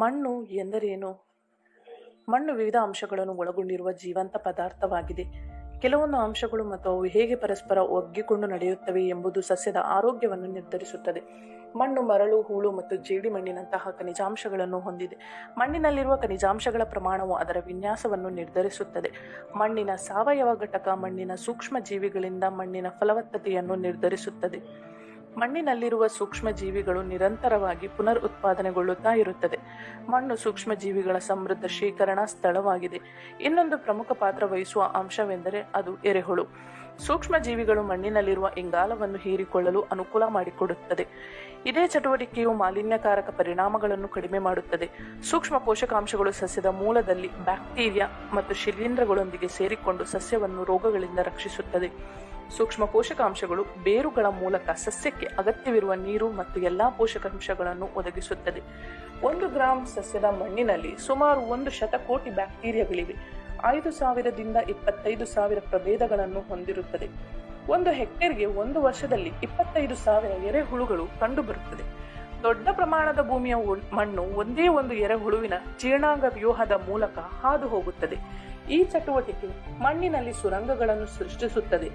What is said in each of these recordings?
ಮಣ್ಣು ಎಂದರೇನು? ಮಣ್ಣು ವಿವಿಧ ಅಂಶಗಳನ್ನು ಒಳಗೊಂಡಿರುವ ಜೀವಂತ ಪದಾರ್ಥವಾಗಿದೆ. ಕೆಲವೊಂದು ಅಂಶಗಳು ಮತ್ತು ಅವು ಹೇಗೆ ಪರಸ್ಪರ ಒಗ್ಗಿಕೊಂಡು ನಡೆಯುತ್ತವೆ ಎಂಬುದು ಸಸ್ಯದ ಆರೋಗ್ಯವನ್ನು ನಿರ್ಧರಿಸುತ್ತದೆ. ಮಣ್ಣು ಮರಳು, ಹೂಳು ಮತ್ತು ಜೇಡಿಮಣ್ಣಿನಂತಹ ಖನಿಜಾಂಶಗಳನ್ನು ಹೊಂದಿದೆ. ಮಣ್ಣಿನಲ್ಲಿರುವ ಖನಿಜಾಂಶಗಳ ಪ್ರಮಾಣವು ಅದರ ವಿನ್ಯಾಸವನ್ನು ನಿರ್ಧರಿಸುತ್ತದೆ. ಮಣ್ಣಿನ ಸಾವಯವ ಘಟಕ ಮಣ್ಣಿನ ಸೂಕ್ಷ್ಮ ಜೀವಿಗಳಿಂದ ಮಣ್ಣಿನ ಫಲವತ್ತತೆಯನ್ನು ನಿರ್ಧರಿಸುತ್ತದೆ. ಮಣ್ಣಿನಲ್ಲಿರುವ ಸೂಕ್ಷ್ಮ ಜೀವಿಗಳು ನಿರಂತರವಾಗಿ ಪುನರ್ ಉತ್ಪಾದನೆಗೊಳ್ಳುತ್ತಾ ಇರುತ್ತದೆ. ಮಣ್ಣು ಸೂಕ್ಷ್ಮ ಜೀವಿಗಳ ಸಮೃದ್ಧ ಶೇಖರಣಾ ಸ್ಥಳವಾಗಿದೆ. ಇನ್ನೊಂದು ಪ್ರಮುಖ ಪಾತ್ರ ವಹಿಸುವ ಅಂಶವೆಂದರೆ ಅದು ಎರೆಹುಳು. ಸೂಕ್ಷ್ಮ ಜೀವಿಗಳು ಮಣ್ಣಿನಲ್ಲಿರುವ ಇಂಗಾಲವನ್ನು ಹೀರಿಕೊಳ್ಳಲು ಅನುಕೂಲ ಮಾಡಿಕೊಡುತ್ತದೆ. ಇದೇ ಚಟುವಟಿಕೆಯು ಮಾಲಿನ್ಯಕಾರಕ ಪರಿಣಾಮಗಳನ್ನು ಕಡಿಮೆ ಮಾಡುತ್ತದೆ. ಸೂಕ್ಷ್ಮ ಪೋಷಕಾಂಶಗಳು ಸಸ್ಯದ ಮೂಲದಲ್ಲಿ ಬ್ಯಾಕ್ಟೀರಿಯಾ ಮತ್ತು ಶಿಲೀಂಧ್ರಗಳೊಂದಿಗೆ ಸೇರಿಕೊಂಡು ಸಸ್ಯವನ್ನು ರೋಗಗಳಿಂದ ರಕ್ಷಿಸುತ್ತದೆ. ಸೂಕ್ಷ್ಮ ಪೋಷಕಾಂಶಗಳು ಬೇರುಗಳ ಮೂಲಕ ಸಸ್ಯಕ್ಕೆ ಅಗತ್ಯವಿರುವ ನೀರು ಮತ್ತು ಎಲ್ಲಾ ಪೋಷಕಾಂಶಗಳನ್ನು ಒದಗಿಸುತ್ತದೆ. 1 ಗ್ರಾಂ ಸಸ್ಯದ ಮಣ್ಣಿನಲ್ಲಿ ಸುಮಾರು 1 ಶತಕೋಟಿ ಬ್ಯಾಕ್ಟೀರಿಯಾಗಳಿವೆ. 5,000ದಿಂದ 25,000 ಪ್ರಭೇದಗಳನ್ನು ಹೊಂದಿರುತ್ತದೆ. 1 ಹೆಕ್ಟೇರ್ಗೆ 1 ವರ್ಷದಲ್ಲಿ 25,000 ಎರೆಹುಳುಗಳು ಕಂಡುಬರುತ್ತದೆ. ದೊಡ್ಡ ಪ್ರಮಾಣದ ಭೂಮಿಯ ಮಣ್ಣು ಒಂದೇ ಒಂದು ಎರೆಹುಳುವಿನ ಜೀರ್ಣಾಂಗ ವ್ಯೂಹದ ಮೂಲಕ ಹಾದು ಹೋಗುತ್ತದೆ. ಈ ಚಟುವಟಿಕೆ ಮಣ್ಣಿನಲ್ಲಿ ಸುರಂಗಗಳನ್ನು ಸೃಷ್ಟಿಸುತ್ತದೆ.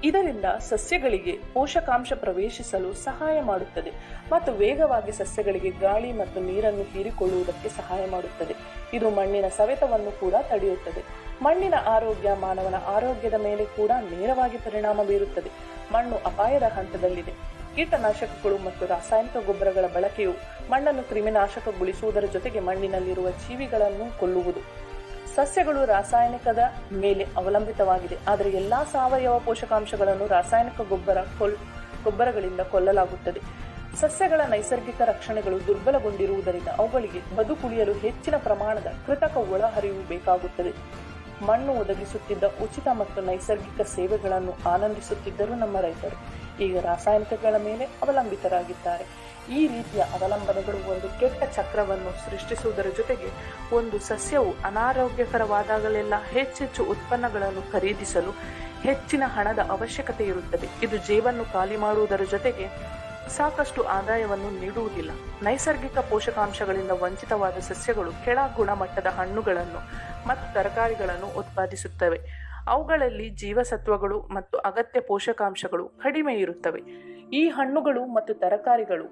ಇದರಿಂದ ಸಸ್ಯಗಳಿಗೆ ಪೋಷಕಾಂಶ ಪ್ರವೇಶಿಸಲು ಸಹಾಯ ಮಾಡುತ್ತದೆ ಮತ್ತು ವೇಗವಾಗಿ ಸಸ್ಯಗಳಿಗೆ ಗಾಳಿ ಮತ್ತು ನೀರನ್ನು ಹೀರಿಕೊಳ್ಳುವುದಕ್ಕೆ ಸಹಾಯ ಮಾಡುತ್ತದೆ. ಇದು ಮಣ್ಣಿನ ಸವೆತವನ್ನು ಕೂಡ ತಡೆಯುತ್ತದೆ. ಮಣ್ಣಿನ ಆರೋಗ್ಯ ಮಾನವನ ಆರೋಗ್ಯದ ಮೇಲೆ ಕೂಡ ನೇರವಾಗಿ ಪರಿಣಾಮ ಬೀರುತ್ತದೆ. ಮಣ್ಣು ಅಪಾಯದ ಹಂತದಲ್ಲಿದೆ. ಕೀಟನಾಶಕಗಳು ಮತ್ತು ರಾಸಾಯನಿಕ ಗೊಬ್ಬರಗಳ ಬಳಕೆಯು ಮಣ್ಣನ್ನು ಕ್ರಿಮಿನಾಶಕಗೊಳಿಸುವುದರ ಜೊತೆಗೆ ಮಣ್ಣಿನಲ್ಲಿರುವ ಜೀವಿಗಳನ್ನು ಕೊಲ್ಲುವುದು. ಸಸ್ಯಗಳು ರಾಸಾಯನಿಕದ ಮೇಲೆ ಅವಲಂಬಿತವಾಗಿದೆ, ಆದರೆ ಎಲ್ಲಾ ಸಾವಯವ ಪೋಷಕಾಂಶಗಳನ್ನು ರಾಸಾಯನಿಕ ಗೊಬ್ಬರಗಳಿಂದ ಕೊಲ್ಲಲಾಗುತ್ತದೆ. ಸಸ್ಯಗಳ ನೈಸರ್ಗಿಕ ರಕ್ಷಣೆಗಳು ದುರ್ಬಲಗೊಂಡಿರುವುದರಿಂದ ಅವುಗಳಿಗೆ ಬದುಕುಳಿಯಲು ಹೆಚ್ಚಿನ ಪ್ರಮಾಣದ ಕೃತಕ ಒಳಹರಿವು ಬೇಕಾಗುತ್ತದೆ. ಮಣ್ಣು ಒದಗಿಸುತ್ತಿದ್ದ ಉಚಿತ ಮತ್ತು ನೈಸರ್ಗಿಕ ಸೇವೆಗಳನ್ನು ಆನಂದಿಸುತ್ತಿದ್ದರು ನಮ್ಮ ರೈತರು ಈಗ ರಾಸಾಯನಿಕಗಳ ಮೇಲೆ ಅವಲಂಬಿತರಾಗಿದ್ದಾರೆ. ಈ ರೀತಿಯ ಅವಲಂಬನೆಗಳು ಒಂದು ಕೆಟ್ಟ ಚಕ್ರವನ್ನು ಸೃಷ್ಟಿಸುವುದರ ಜೊತೆಗೆ ಒಂದು ಸಸ್ಯವು ಅನಾರೋಗ್ಯಕರವಾದಾಗಲೆಲ್ಲ ಹೆಚ್ಚೆಚ್ಚು ಉತ್ಪನ್ನಗಳನ್ನು ಖರೀದಿಸಲು ಹೆಚ್ಚಿನ ಹಣದ ಅವಶ್ಯಕತೆ ಇರುತ್ತದೆ. ಇದು ಜೇಬನ್ನು ಖಾಲಿ ಮಾಡುವುದರ ಜೊತೆಗೆ ಸಾಕಷ್ಟು ಆದಾಯವನ್ನು ನೀಡುವುದಿಲ್ಲ. ನೈಸರ್ಗಿಕ ಪೋಷಕಾಂಶಗಳಿಂದ ವಂಚಿತವಾದ ಸಸ್ಯಗಳು ಕೆಳ ಗುಣಮಟ್ಟದ ಹಣ್ಣುಗಳನ್ನು ಮತ್ತು ತರಕಾರಿಗಳನ್ನು ಉತ್ಪಾದಿಸುತ್ತವೆ. ಅವುಗಳಲ್ಲಿ ಜೀವಸತ್ವಗಳು ಮತ್ತು ಅಗತ್ಯ ಪೋಷಕಾಂಶಗಳು ಕಡಿಮೆ ಇರುತ್ತವೆ. ಈ ಹಣ್ಣುಗಳು ಮತ್ತು ತರಕಾರಿಗಳು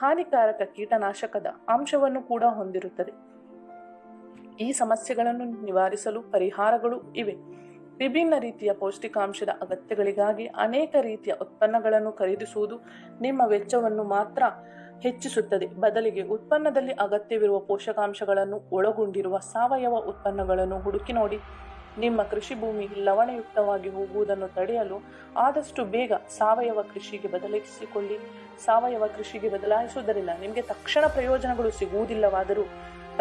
ಹಾನಿಕಾರಕ ಕೀಟನಾಶಕದ ಅಂಶವನ್ನು ಕೂಡ ಹೊಂದಿರುತ್ತದೆ. ಈ ಸಮಸ್ಯೆಗಳನ್ನು ನಿವಾರಿಸಲು ಪರಿಹಾರಗಳು ಇವೆ. ವಿಭಿನ್ನ ರೀತಿಯ ಪೌಷ್ಟಿಕಾಂಶದ ಅಗತ್ಯಗಳಿಗಾಗಿ ಅನೇಕ ರೀತಿಯ ಉತ್ಪನ್ನಗಳನ್ನು ಖರೀದಿಸುವುದು ನಿಮ್ಮ ವೆಚ್ಚವನ್ನು ಮಾತ್ರ ಹೆಚ್ಚಿಸುತ್ತದೆ. ಬದಲಿಗೆ ಉತ್ಪನ್ನದಲ್ಲಿ ಅಗತ್ಯವಿರುವ ಪೋಷಕಾಂಶಗಳನ್ನು ಒಳಗೊಂಡಿರುವ ಸಾವಯವ ಉತ್ಪನ್ನಗಳನ್ನು ಹುಡುಕಿ ನೋಡಿ. ನಿಮ್ಮ ಕೃಷಿ ಭೂಮಿ ಲವಣಯುಕ್ತವಾಗಿ ಹೋಗುವುದನ್ನು ತಡೆಯಲು ಆದಷ್ಟು ಬೇಗ ಸಾವಯವ ಕೃಷಿಗೆ ಬದಲಿಸಿಕೊಳ್ಳಿ. ಸಾವಯವ ಕೃಷಿಗೆ ಬದಲಾಯಿಸುವುದರಿಂದ ನಿಮಗೆ ತಕ್ಷಣ ಪ್ರಯೋಜನಗಳು ಸಿಗುವುದಿಲ್ಲವಾದರೂ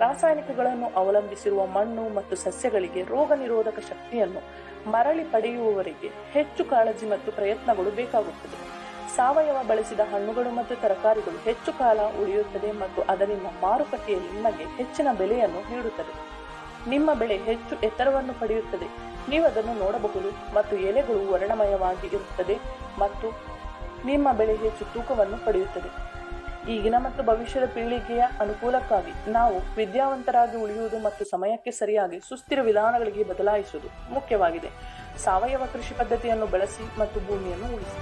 ರಾಸಾಯನಿಕಗಳನ್ನು ಅವಲಂಬಿಸಿರುವ ಮಣ್ಣು ಮತ್ತು ಸಸ್ಯಗಳಿಗೆ ರೋಗ ನಿರೋಧಕ ಶಕ್ತಿಯನ್ನು ಮರಳಿ ಪಡೆಯುವವರೆಗೆ ಹೆಚ್ಚು ಕಾಳಜಿ ಮತ್ತು ಪ್ರಯತ್ನಗಳು ಬೇಕಾಗುತ್ತದೆ. ಸಾವಯವ ಬಳಸಿದ ಹಣ್ಣುಗಳು ಮತ್ತು ತರಕಾರಿಗಳು ಹೆಚ್ಚು ಕಾಲ ಉಳಿಯುತ್ತದೆ ಮತ್ತು ಅದರಿಂದ ಮಾರುಕಟ್ಟೆಯಲ್ಲಿ ನಿಮಗೆ ಹೆಚ್ಚಿನ ಬೆಲೆಯನ್ನು ನೀಡುತ್ತದೆ. ನಿಮ್ಮ ಬೆಳೆ ಹೆಚ್ಚು ಎತ್ತರವನ್ನು ಪಡೆಯುತ್ತದೆ. ನೀವು ಅದನ್ನು ನೋಡಬಹುದು ಮತ್ತು ಎಲೆಗಳು ವರ್ಣಮಯವಾಗಿ ಇರುತ್ತದೆ ಮತ್ತು ನಿಮ್ಮ ಬೆಳೆ ಹೆಚ್ಚು ತೂಕವನ್ನು ಪಡೆಯುತ್ತದೆ. ಈಗಿನ ಮತ್ತು ಭವಿಷ್ಯದ ಪೀಳಿಗೆಯ ಅನುಕೂಲಕ್ಕಾಗಿ ನಾವು ವಿದ್ಯಾವಂತರಾಗಿ ಉಳಿಯುವುದು ಮತ್ತು ಸಮಯಕ್ಕೆ ಸರಿಯಾಗಿ ಸುಸ್ಥಿರ ವಿಧಾನಗಳಿಗೆ ಬದಲಾಯಿಸುವುದು ಮುಖ್ಯವಾಗಿದೆ. ಸಾವಯವ ಕೃಷಿ ಪದ್ಧತಿಯನ್ನು ಬಳಸಿ ಮತ್ತು ಭೂಮಿಯನ್ನು ಉಳಿಸಿ.